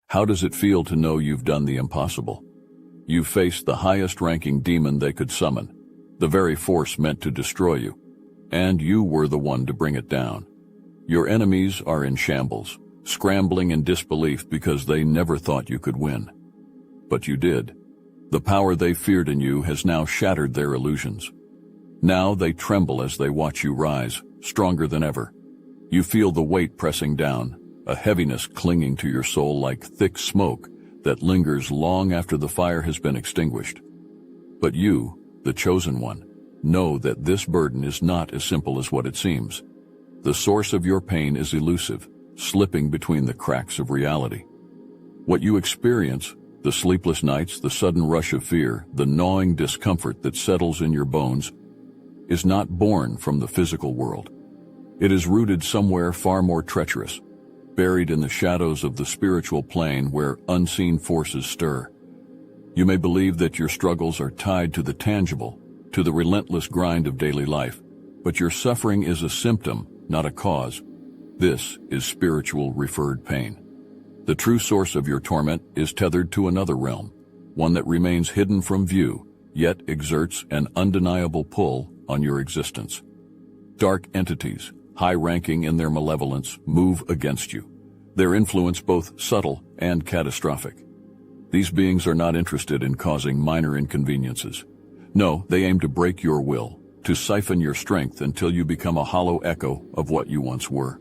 How does it feel to know you've done the impossible? You've faced the highest-ranking demon they could summon, the very force meant to destroy you, and you were the one to bring it down. Your enemies are in shambles, scrambling in disbelief because they never thought you could win. But you did. The power they feared in you has now shattered their illusions. Now they tremble as they watch you rise, stronger than ever. You feel the weight pressing down, a heaviness clinging to your soul like thick smoke that lingers long after the fire has been extinguished. But you, the chosen one, know that this burden is not as simple as what it seems. The source of your pain is elusive, slipping between the cracks of reality. What you experience, the sleepless nights, the sudden rush of fear, the gnawing discomfort that settles in your bones, is not born from the physical world. It is rooted somewhere far more treacherous, buried in the shadows of the spiritual plane where unseen forces stir. You may believe that your struggles are tied to the tangible, to the relentless grind of daily life, but your suffering is a symptom, not a cause. This is spiritual referred pain. The true source of your torment is tethered to another realm, one that remains hidden from view, yet exerts an undeniable pull on your existence. Dark entities, high-ranking in their malevolence, move against you, their influence both subtle and catastrophic. These beings are not interested in causing minor inconveniences. No, they aim to break your will, to siphon your strength until you become a hollow echo of what you once were.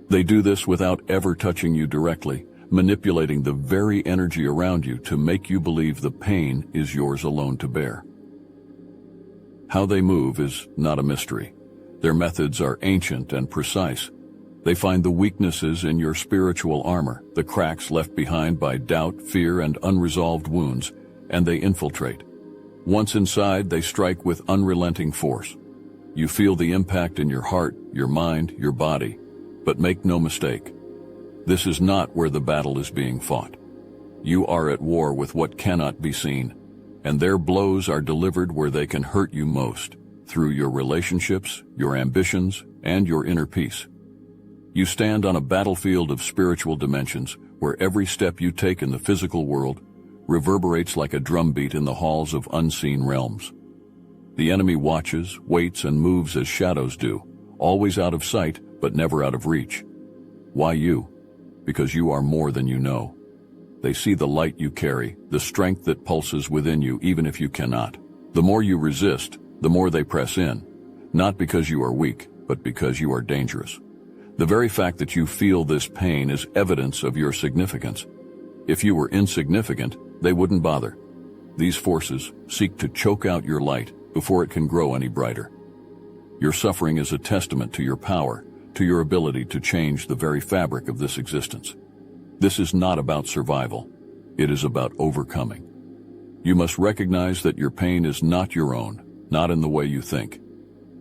They do this without ever touching you directly, manipulating the very energy around you to make you believe the pain is yours alone to bear. How they move is not a mystery. Their methods are ancient and precise. They find the weaknesses in your spiritual armor, the cracks left behind by doubt, fear, and unresolved wounds, and they infiltrate. Once inside, they strike with unrelenting force. You feel the impact in your heart, your mind, your body, but make no mistake. This is not where the battle is being fought. You are at war with what cannot be seen, and their blows are delivered where they can hurt you most, through your relationships, your ambitions, and your inner peace. You stand on a battlefield of spiritual dimensions where every step you take in the physical world reverberates like a drumbeat in the halls of unseen realms. The enemy watches, waits, and moves as shadows do, always out of sight but never out of reach. Why you? Because you are more than you know. They see the light you carry, the strength that pulses within you even if you cannot. The more you resist, the more they press in, not because you are weak, but because you are dangerous. The very fact that you feel this pain is evidence of your significance. If you were insignificant, they wouldn't bother. These forces seek to choke out your light before it can grow any brighter. Your suffering is a testament to your power, to your ability to change the very fabric of this existence. This is not about survival. It is about overcoming. You must recognize that your pain is not your own, not in the way you think.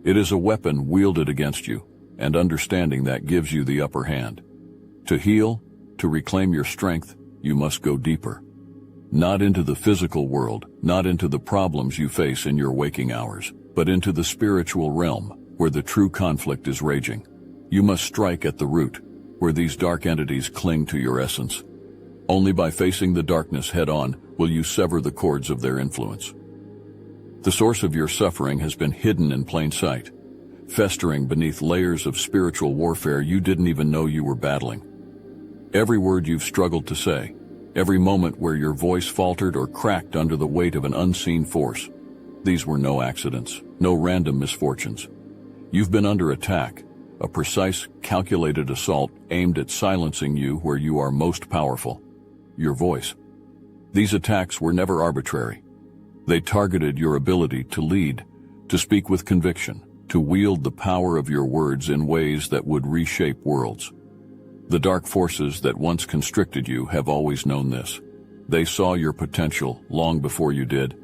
It is a weapon wielded against you, and understanding that gives you the upper hand. To heal, to reclaim your strength, you must go deeper. Not into the physical world, not into the problems you face in your waking hours, but into the spiritual realm, where the true conflict is raging. You must strike at the root, where these dark entities cling to your essence. Only by facing the darkness head-on will you sever the cords of their influence. The source of your suffering has been hidden in plain sight, festering beneath layers of spiritual warfare you didn't even know you were battling. Every word you've struggled to say, every moment where your voice faltered or cracked under the weight of an unseen force, these were no accidents, no random misfortunes. You've been under attack, a precise, calculated assault aimed at silencing you where you are most powerful, your voice. These attacks were never arbitrary. They targeted your ability to lead, to speak with conviction, to wield the power of your words in ways that would reshape worlds. The dark forces that once constricted you have always known this. They saw your potential long before you did,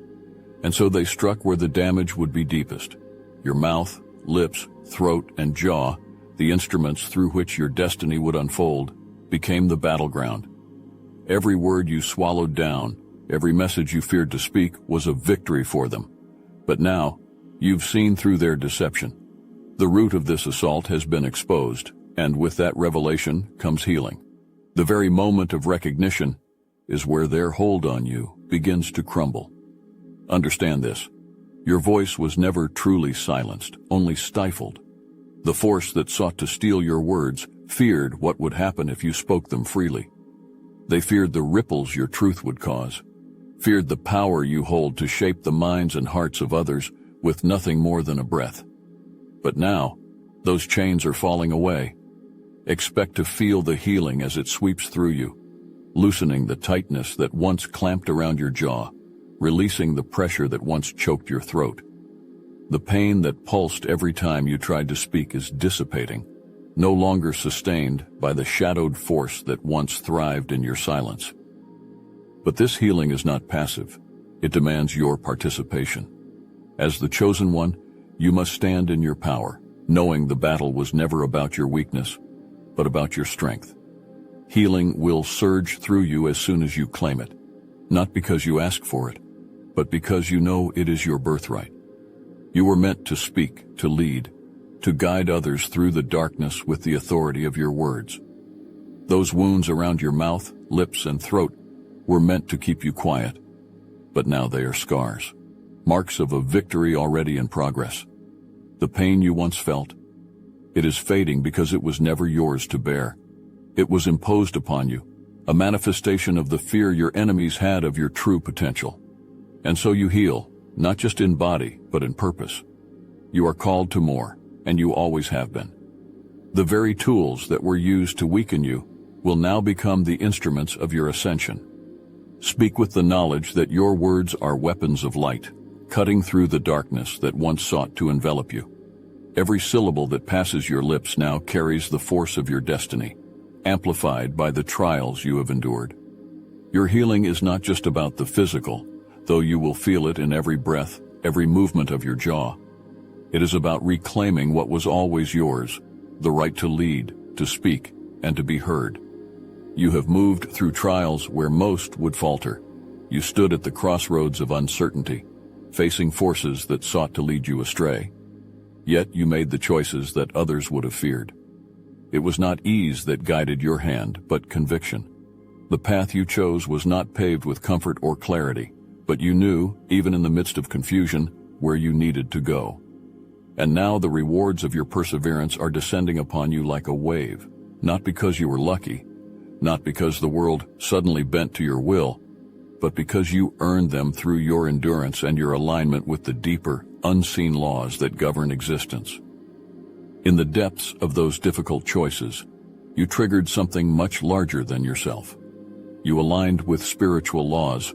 and so they struck where the damage would be deepest. Your mouth, lips, throat, and jaw, the instruments through which your destiny would unfold, became the battleground. Every word you swallowed down, every message you feared to speak was a victory for them. But now, you've seen through their deception. The root of this assault has been exposed, and with that revelation comes healing. The very moment of recognition is where their hold on you begins to crumble. Understand this. Your voice was never truly silenced, only stifled. The force that sought to steal your words feared what would happen if you spoke them freely. They feared the ripples your truth would cause, feared the power you hold to shape the minds and hearts of others with nothing more than a breath. But now, those chains are falling away. Expect to feel the healing as it sweeps through you, loosening the tightness that once clamped around your jaw, releasing the pressure that once choked your throat. The pain that pulsed every time you tried to speak is dissipating, no longer sustained by the shadowed force that once thrived in your silence. But this healing is not passive. It demands your participation. As the chosen one, you must stand in your power, knowing the battle was never about your weakness, but about your strength. Healing will surge through you as soon as you claim it, not because you ask for it, but because you know it is your birthright. You were meant to speak, to lead, to guide others through the darkness with the authority of your words. Those wounds around your mouth, lips, and throat were meant to keep you quiet, but now they are scars, marks of a victory already in progress. The pain you once felt, it is fading because it was never yours to bear. It was imposed upon you, a manifestation of the fear your enemies had of your true potential. And so you heal, not just in body, but in purpose. You are called to more, and you always have been. The very tools that were used to weaken you will now become the instruments of your ascension. Speak with the knowledge that your words are weapons of light, cutting through the darkness that once sought to envelop you. Every syllable that passes your lips now carries the force of your destiny, amplified by the trials you have endured. Your healing is not just about the physical, though you will feel it in every breath, every movement of your jaw. It is about reclaiming what was always yours, the right to lead, to speak, and to be heard. You have moved through trials where most would falter. You stood at the crossroads of uncertainty, facing forces that sought to lead you astray. Yet you made the choices that others would have feared. It was not ease that guided your hand, but conviction. The path you chose was not paved with comfort or clarity, but you knew, even in the midst of confusion, where you needed to go. And now the rewards of your perseverance are descending upon you like a wave, not because you were lucky, not because the world suddenly bent to your will, but because you earned them through your endurance and your alignment with the deeper, unseen laws that govern existence. In the depths of those difficult choices, you triggered something much larger than yourself. You aligned with spiritual laws,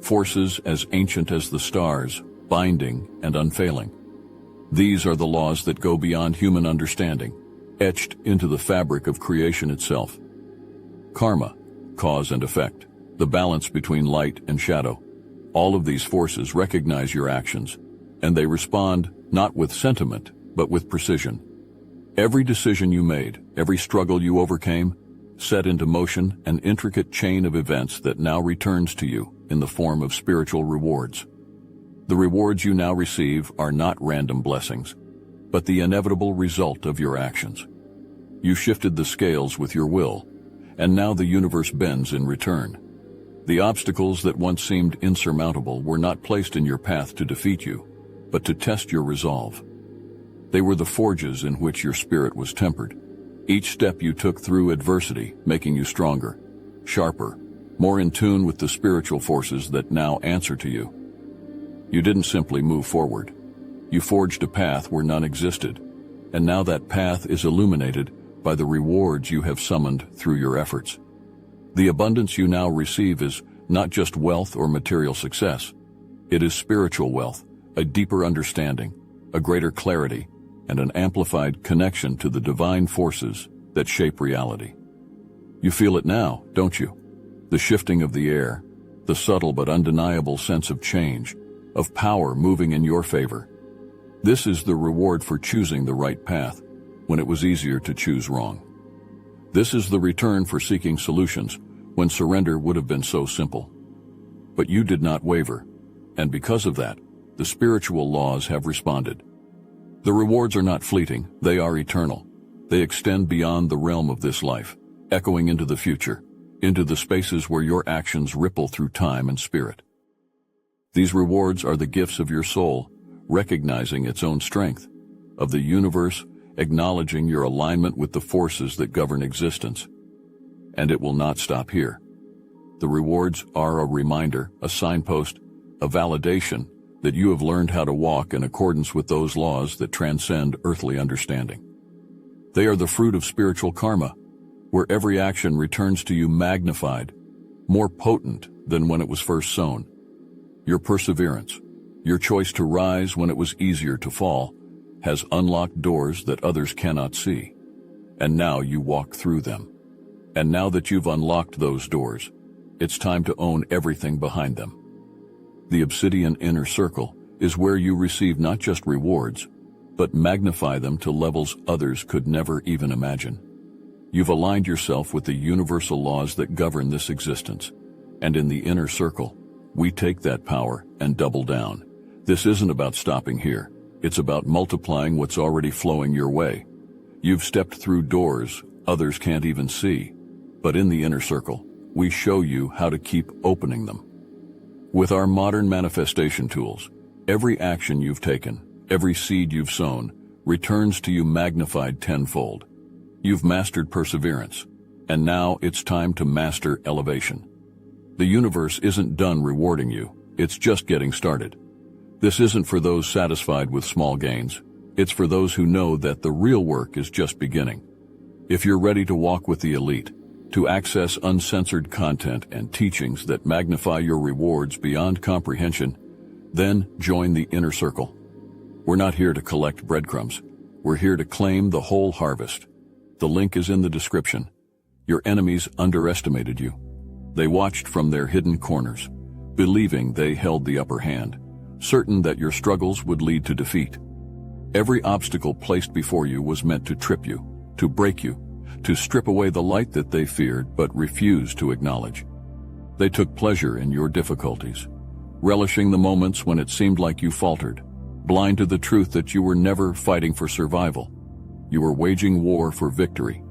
forces as ancient as the stars, binding and unfailing. These are the laws that go beyond human understanding, etched into the fabric of creation itself. Karma, cause and effect, the balance between light and shadow. All of these forces recognize your actions, and they respond not with sentiment, but with precision. Every decision you made, every struggle you overcame, set into motion an intricate chain of events that now returns to you in the form of spiritual rewards. The rewards you now receive are not random blessings, but the inevitable result of your actions. You shifted the scales with your will, and now the universe bends in return. The obstacles that once seemed insurmountable were not placed in your path to defeat you, but to test your resolve. They were the forges in which your spirit was tempered, each step you took through adversity making you stronger, sharper, more in tune with the spiritual forces that now answer to you. You didn't simply move forward. You forged a path where none existed, and now that path is illuminated by the rewards you have summoned through your efforts. The abundance you now receive is not just wealth or material success. It is spiritual wealth, a deeper understanding, a greater clarity, and an amplified connection to the divine forces that shape reality. You feel it now, don't you? The shifting of the air, the subtle but undeniable sense of change, of power moving in your favor. This is the reward for choosing the right path when it was easier to choose wrong. This is the return for seeking solutions when surrender would have been so simple. But you did not waver, and because of that, the spiritual laws have responded. The rewards are not fleeting, they are eternal. They extend beyond the realm of this life, echoing into the future, into the spaces where your actions ripple through time and spirit. These rewards are the gifts of your soul, recognizing its own strength, of the universe, acknowledging your alignment with the forces that govern existence. And it will not stop here. The rewards are a reminder, a signpost, a validation that you have learned how to walk in accordance with those laws that transcend earthly understanding. They are the fruit of spiritual karma, where every action returns to you magnified, more potent than when it was first sown. Your perseverance, your choice to rise when it was easier to fall, has unlocked doors that others cannot see. And now you walk through them. And now that you've unlocked those doors, it's time to own everything behind them. The obsidian inner circle is where you receive not just rewards, but magnify them to levels others could never even imagine. You've aligned yourself with the universal laws that govern this existence. And in the inner circle, we take that power and double down. This isn't about stopping here. It's about multiplying what's already flowing your way. You've stepped through doors others can't even see. But in the inner circle, we show you how to keep opening them. With our modern manifestation tools, every action you've taken, every seed you've sown, returns to you magnified tenfold. You've mastered perseverance, and now it's time to master elevation. The universe isn't done rewarding you, it's just getting started. This isn't for those satisfied with small gains, it's for those who know that the real work is just beginning. If you're ready to walk with the elite, to access uncensored content and teachings that magnify your rewards beyond comprehension, then join the inner circle. We're not here to collect breadcrumbs, we're here to claim the whole harvest. The link is in the description. Your enemies underestimated you. They watched from their hidden corners, believing they held the upper hand, certain that your struggles would lead to defeat. Every obstacle placed before you was meant to trip you, to break you, to strip away the light that they feared but refused to acknowledge. They took pleasure in your difficulties, relishing the moments when it seemed like you faltered, blind to the truth that you were never fighting for survival. You were waging war for victory.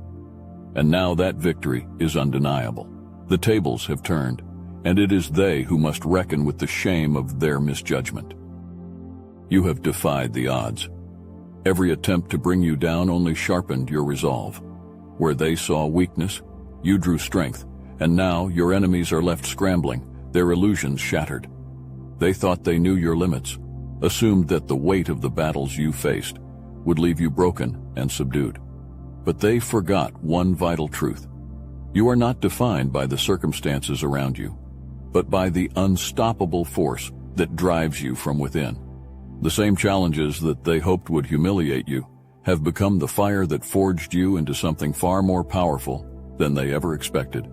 And now that victory is undeniable. The tables have turned, and it is they who must reckon with the shame of their misjudgment. You have defied the odds. Every attempt to bring you down only sharpened your resolve. Where they saw weakness, you drew strength, and now your enemies are left scrambling, their illusions shattered. They thought they knew your limits, assumed that the weight of the battles you faced would leave you broken and subdued. But they forgot one vital truth. You are not defined by the circumstances around you, but by the unstoppable force that drives you from within. The same challenges that they hoped would humiliate you have become the fire that forged you into something far more powerful than they ever expected.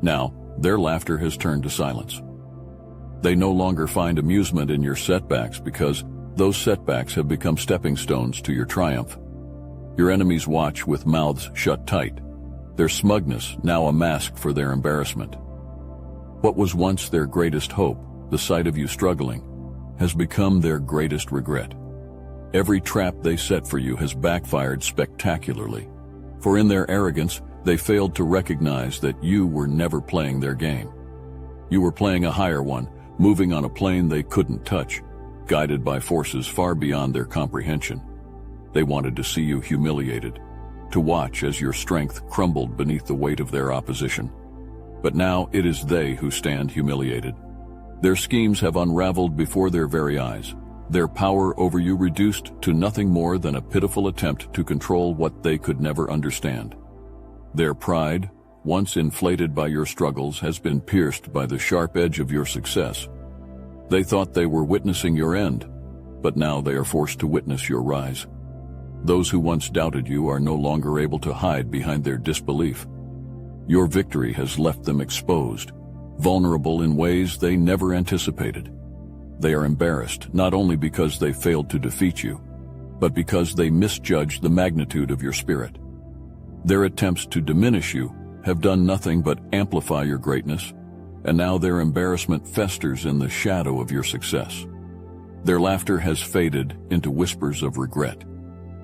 Now, their laughter has turned to silence. They no longer find amusement in your setbacks because those setbacks have become stepping stones to your triumph. Your enemies watch with mouths shut tight, their smugness now a mask for their embarrassment. What was once their greatest hope, the sight of you struggling, has become their greatest regret. Every trap they set for you has backfired spectacularly, for in their arrogance, they failed to recognize that you were never playing their game. You were playing a higher one, moving on a plane they couldn't touch, guided by forces far beyond their comprehension. They wanted to see you humiliated, to watch as your strength crumbled beneath the weight of their opposition. But now it is they who stand humiliated. Their schemes have unraveled before their very eyes, their power over you reduced to nothing more than a pitiful attempt to control what they could never understand. Their pride, once inflated by your struggles, has been pierced by the sharp edge of your success. They thought they were witnessing your end, but now they are forced to witness your rise. Those who once doubted you are no longer able to hide behind their disbelief. Your victory has left them exposed, vulnerable in ways they never anticipated. They are embarrassed not only because they failed to defeat you, but because they misjudged the magnitude of your spirit. Their attempts to diminish you have done nothing but amplify your greatness, and now their embarrassment festers in the shadow of your success. Their laughter has faded into whispers of regret.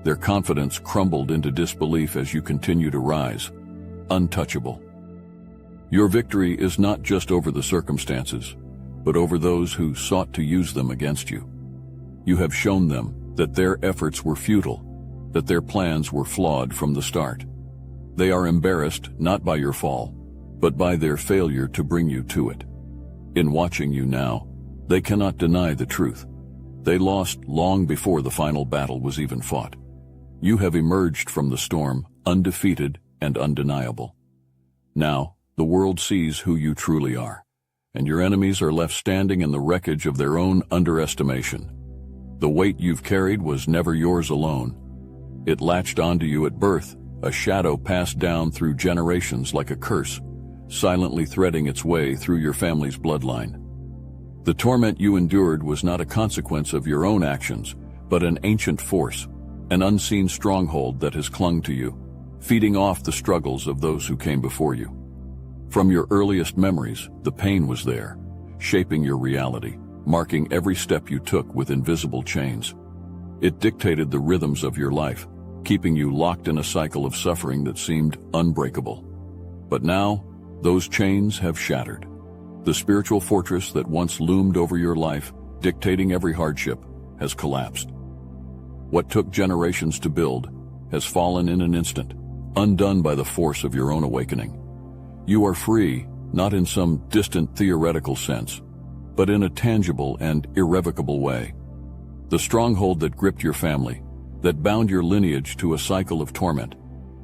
Their confidence crumbled into disbelief as you continue to rise, untouchable. Your victory is not just over the circumstances, but over those who sought to use them against you. You have shown them that their efforts were futile, that their plans were flawed from the start. They are embarrassed not by your fall, but by their failure to bring you to it. In watching you now, they cannot deny the truth. They lost long before the final battle was even fought. You have emerged from the storm undefeated and undeniable. Now, the world sees who you truly are, and your enemies are left standing in the wreckage of their own underestimation. The weight you've carried was never yours alone. It latched onto you at birth, a shadow passed down through generations like a curse, silently threading its way through your family's bloodline. The torment you endured was not a consequence of your own actions, but an ancient force, an unseen stronghold that has clung to you, feeding off the struggles of those who came before you. From your earliest memories, the pain was there, shaping your reality, marking every step you took with invisible chains. It dictated the rhythms of your life, keeping you locked in a cycle of suffering that seemed unbreakable. But now, those chains have shattered. The spiritual fortress that once loomed over your life, dictating every hardship, has collapsed. What took generations to build has fallen in an instant, undone by the force of your own awakening. You are free, not in some distant theoretical sense, but in a tangible and irrevocable way. The stronghold that gripped your family, that bound your lineage to a cycle of torment,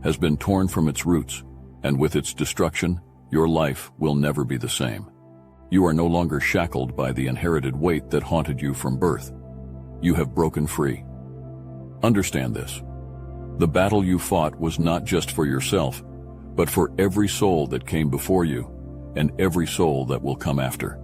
has been torn from its roots, and with its destruction, your life will never be the same. You are no longer shackled by the inherited weight that haunted you from birth. You have broken free. Understand this. The battle you fought was not just for yourself, but for every soul that came before you, and every soul that will come after.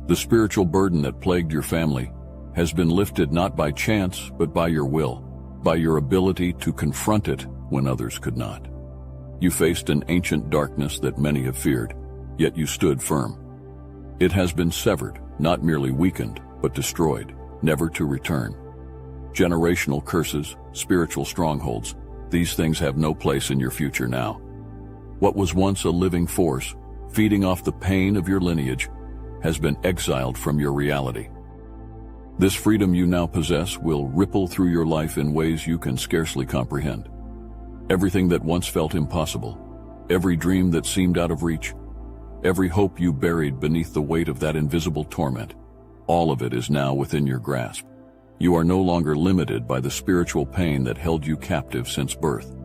The spiritual burden that plagued your family has been lifted not by chance, but by your will, by your ability to confront it when others could not. You faced an ancient darkness that many have feared, yet you stood firm. It has been severed, not merely weakened, but destroyed, never to return. Generational curses, spiritual strongholds, these things have no place in your future now. What was once a living force, feeding off the pain of your lineage, has been exiled from your reality. This freedom you now possess will ripple through your life in ways you can scarcely comprehend. Everything that once felt impossible, every dream that seemed out of reach, every hope you buried beneath the weight of that invisible torment, all of it is now within your grasp. You are no longer limited by the spiritual pain that held you captive since birth.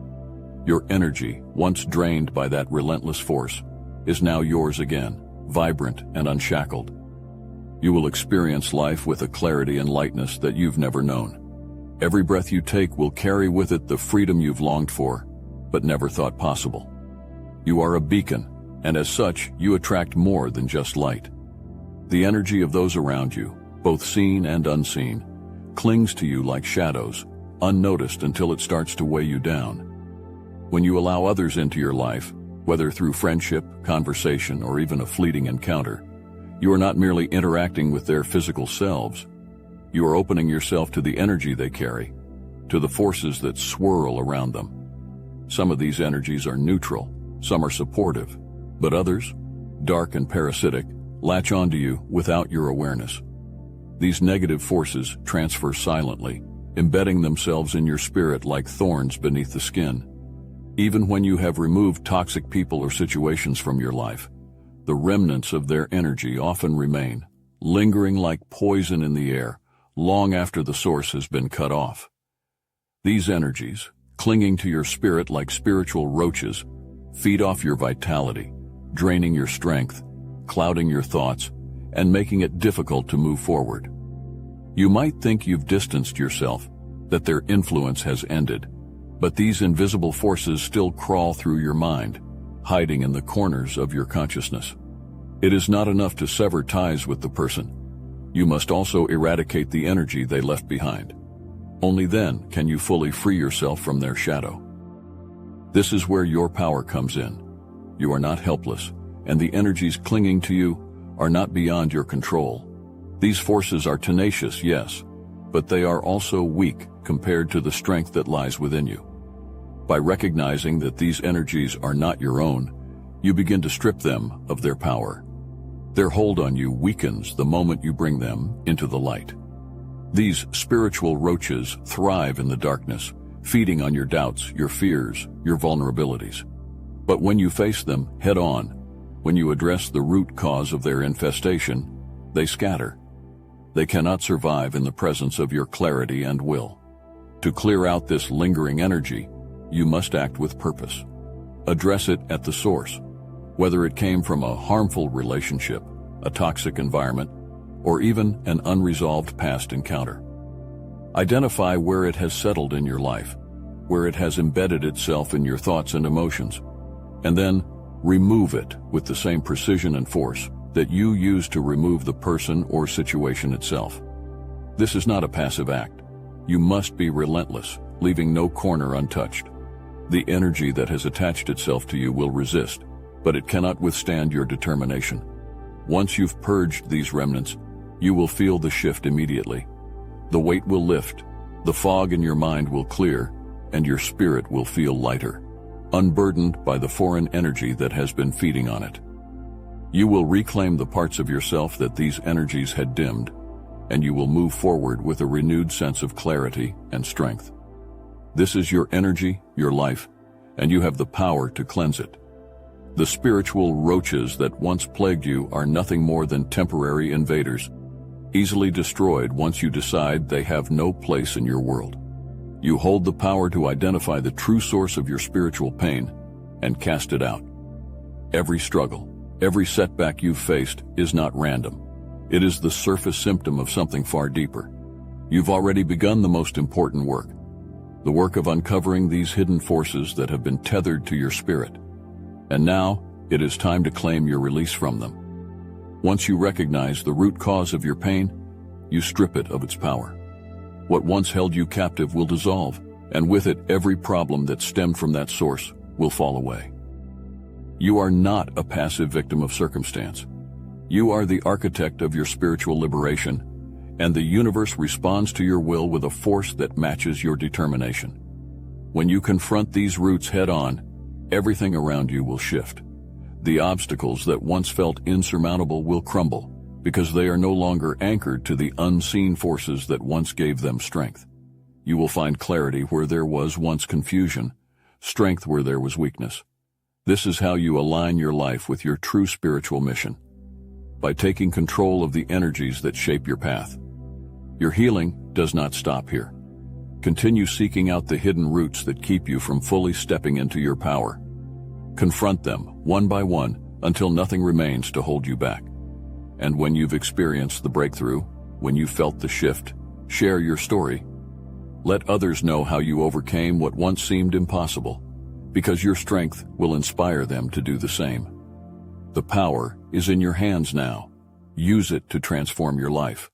Your energy, once drained by that relentless force, is now yours again, vibrant and unshackled. You will experience life with a clarity and lightness that you've never known. Every breath you take will carry with it the freedom you've longed for, but never thought possible. You are a beacon, and as such, you attract more than just light. The energy of those around you, both seen and unseen, clings to you like shadows, unnoticed until it starts to weigh you down. When you allow others into your life, whether through friendship, conversation, or even a fleeting encounter, you are not merely interacting with their physical selves. You are opening yourself to the energy they carry, to the forces that swirl around them. Some of these energies are neutral, some are supportive, but others, dark and parasitic, latch onto you without your awareness. These negative forces transfer silently, embedding themselves in your spirit like thorns beneath the skin. Even when you have removed toxic people or situations from your life, the remnants of their energy often remain, lingering like poison in the air, long after the source has been cut off. These energies, clinging to your spirit like spiritual roaches, feed off your vitality, draining your strength, clouding your thoughts, and making it difficult to move forward. You might think you've distanced yourself, that their influence has ended, but these invisible forces still crawl through your mind, hiding in the corners of your consciousness. It is not enough to sever ties with the person. You must also eradicate the energy they left behind. Only then can you fully free yourself from their shadow. This is where your power comes in. You are not helpless, and the energies clinging to you are not beyond your control. These forces are tenacious, yes, but they are also weak compared to the strength that lies within you. By recognizing that these energies are not your own, you begin to strip them of their power. Their hold on you weakens the moment you bring them into the light. These spiritual roaches thrive in the darkness, feeding on your doubts, your fears, your vulnerabilities. But when you face them head on, when you address the root cause of their infestation, they scatter. They cannot survive in the presence of your clarity and will. To clear out this lingering energy, you must act with purpose. Address it at the source, whether it came from a harmful relationship, a toxic environment, or even an unresolved past encounter. Identify where it has settled in your life, where it has embedded itself in your thoughts and emotions, and then remove it with the same precision and force that you use to remove the person or situation itself. This is not a passive act. You must be relentless, leaving no corner untouched. The energy that has attached itself to you will resist, but it cannot withstand your determination. Once you've purged these remnants, you will feel the shift immediately. The weight will lift, the fog in your mind will clear, and your spirit will feel lighter, unburdened by the foreign energy that has been feeding on it. You will reclaim the parts of yourself that these energies had dimmed, and you will move forward with a renewed sense of clarity and strength. This is your energy, your life, and you have the power to cleanse it. The spiritual roaches that once plagued you are nothing more than temporary invaders, easily destroyed once you decide they have no place in your world. You hold the power to identify the true source of your spiritual pain and cast it out. Every struggle, every setback you've faced is not random. It is the surface symptom of something far deeper. You've already begun the most important work, the work of uncovering these hidden forces that have been tethered to your spirit. And now, it is time to claim your release from them. Once you recognize the root cause of your pain, you strip it of its power. What once held you captive will dissolve, and with it every problem that stemmed from that source will fall away. You are not a passive victim of circumstance. You are the architect of your spiritual liberation, and the universe responds to your will with a force that matches your determination. When you confront these roots head-on, everything around you will shift. The obstacles that once felt insurmountable will crumble, because they are no longer anchored to the unseen forces that once gave them strength. You will find clarity where there was once confusion, strength where there was weakness. This is how you align your life with your true spiritual mission, by taking control of the energies that shape your path. Your healing does not stop here. Continue seeking out the hidden roots that keep you from fully stepping into your power. Confront them one by one until nothing remains to hold you back. And when you've experienced the breakthrough, when you felt the shift, share your story. Let others know how you overcame what once seemed impossible, because your strength will inspire them to do the same. The power is in your hands now. Use it to transform your life.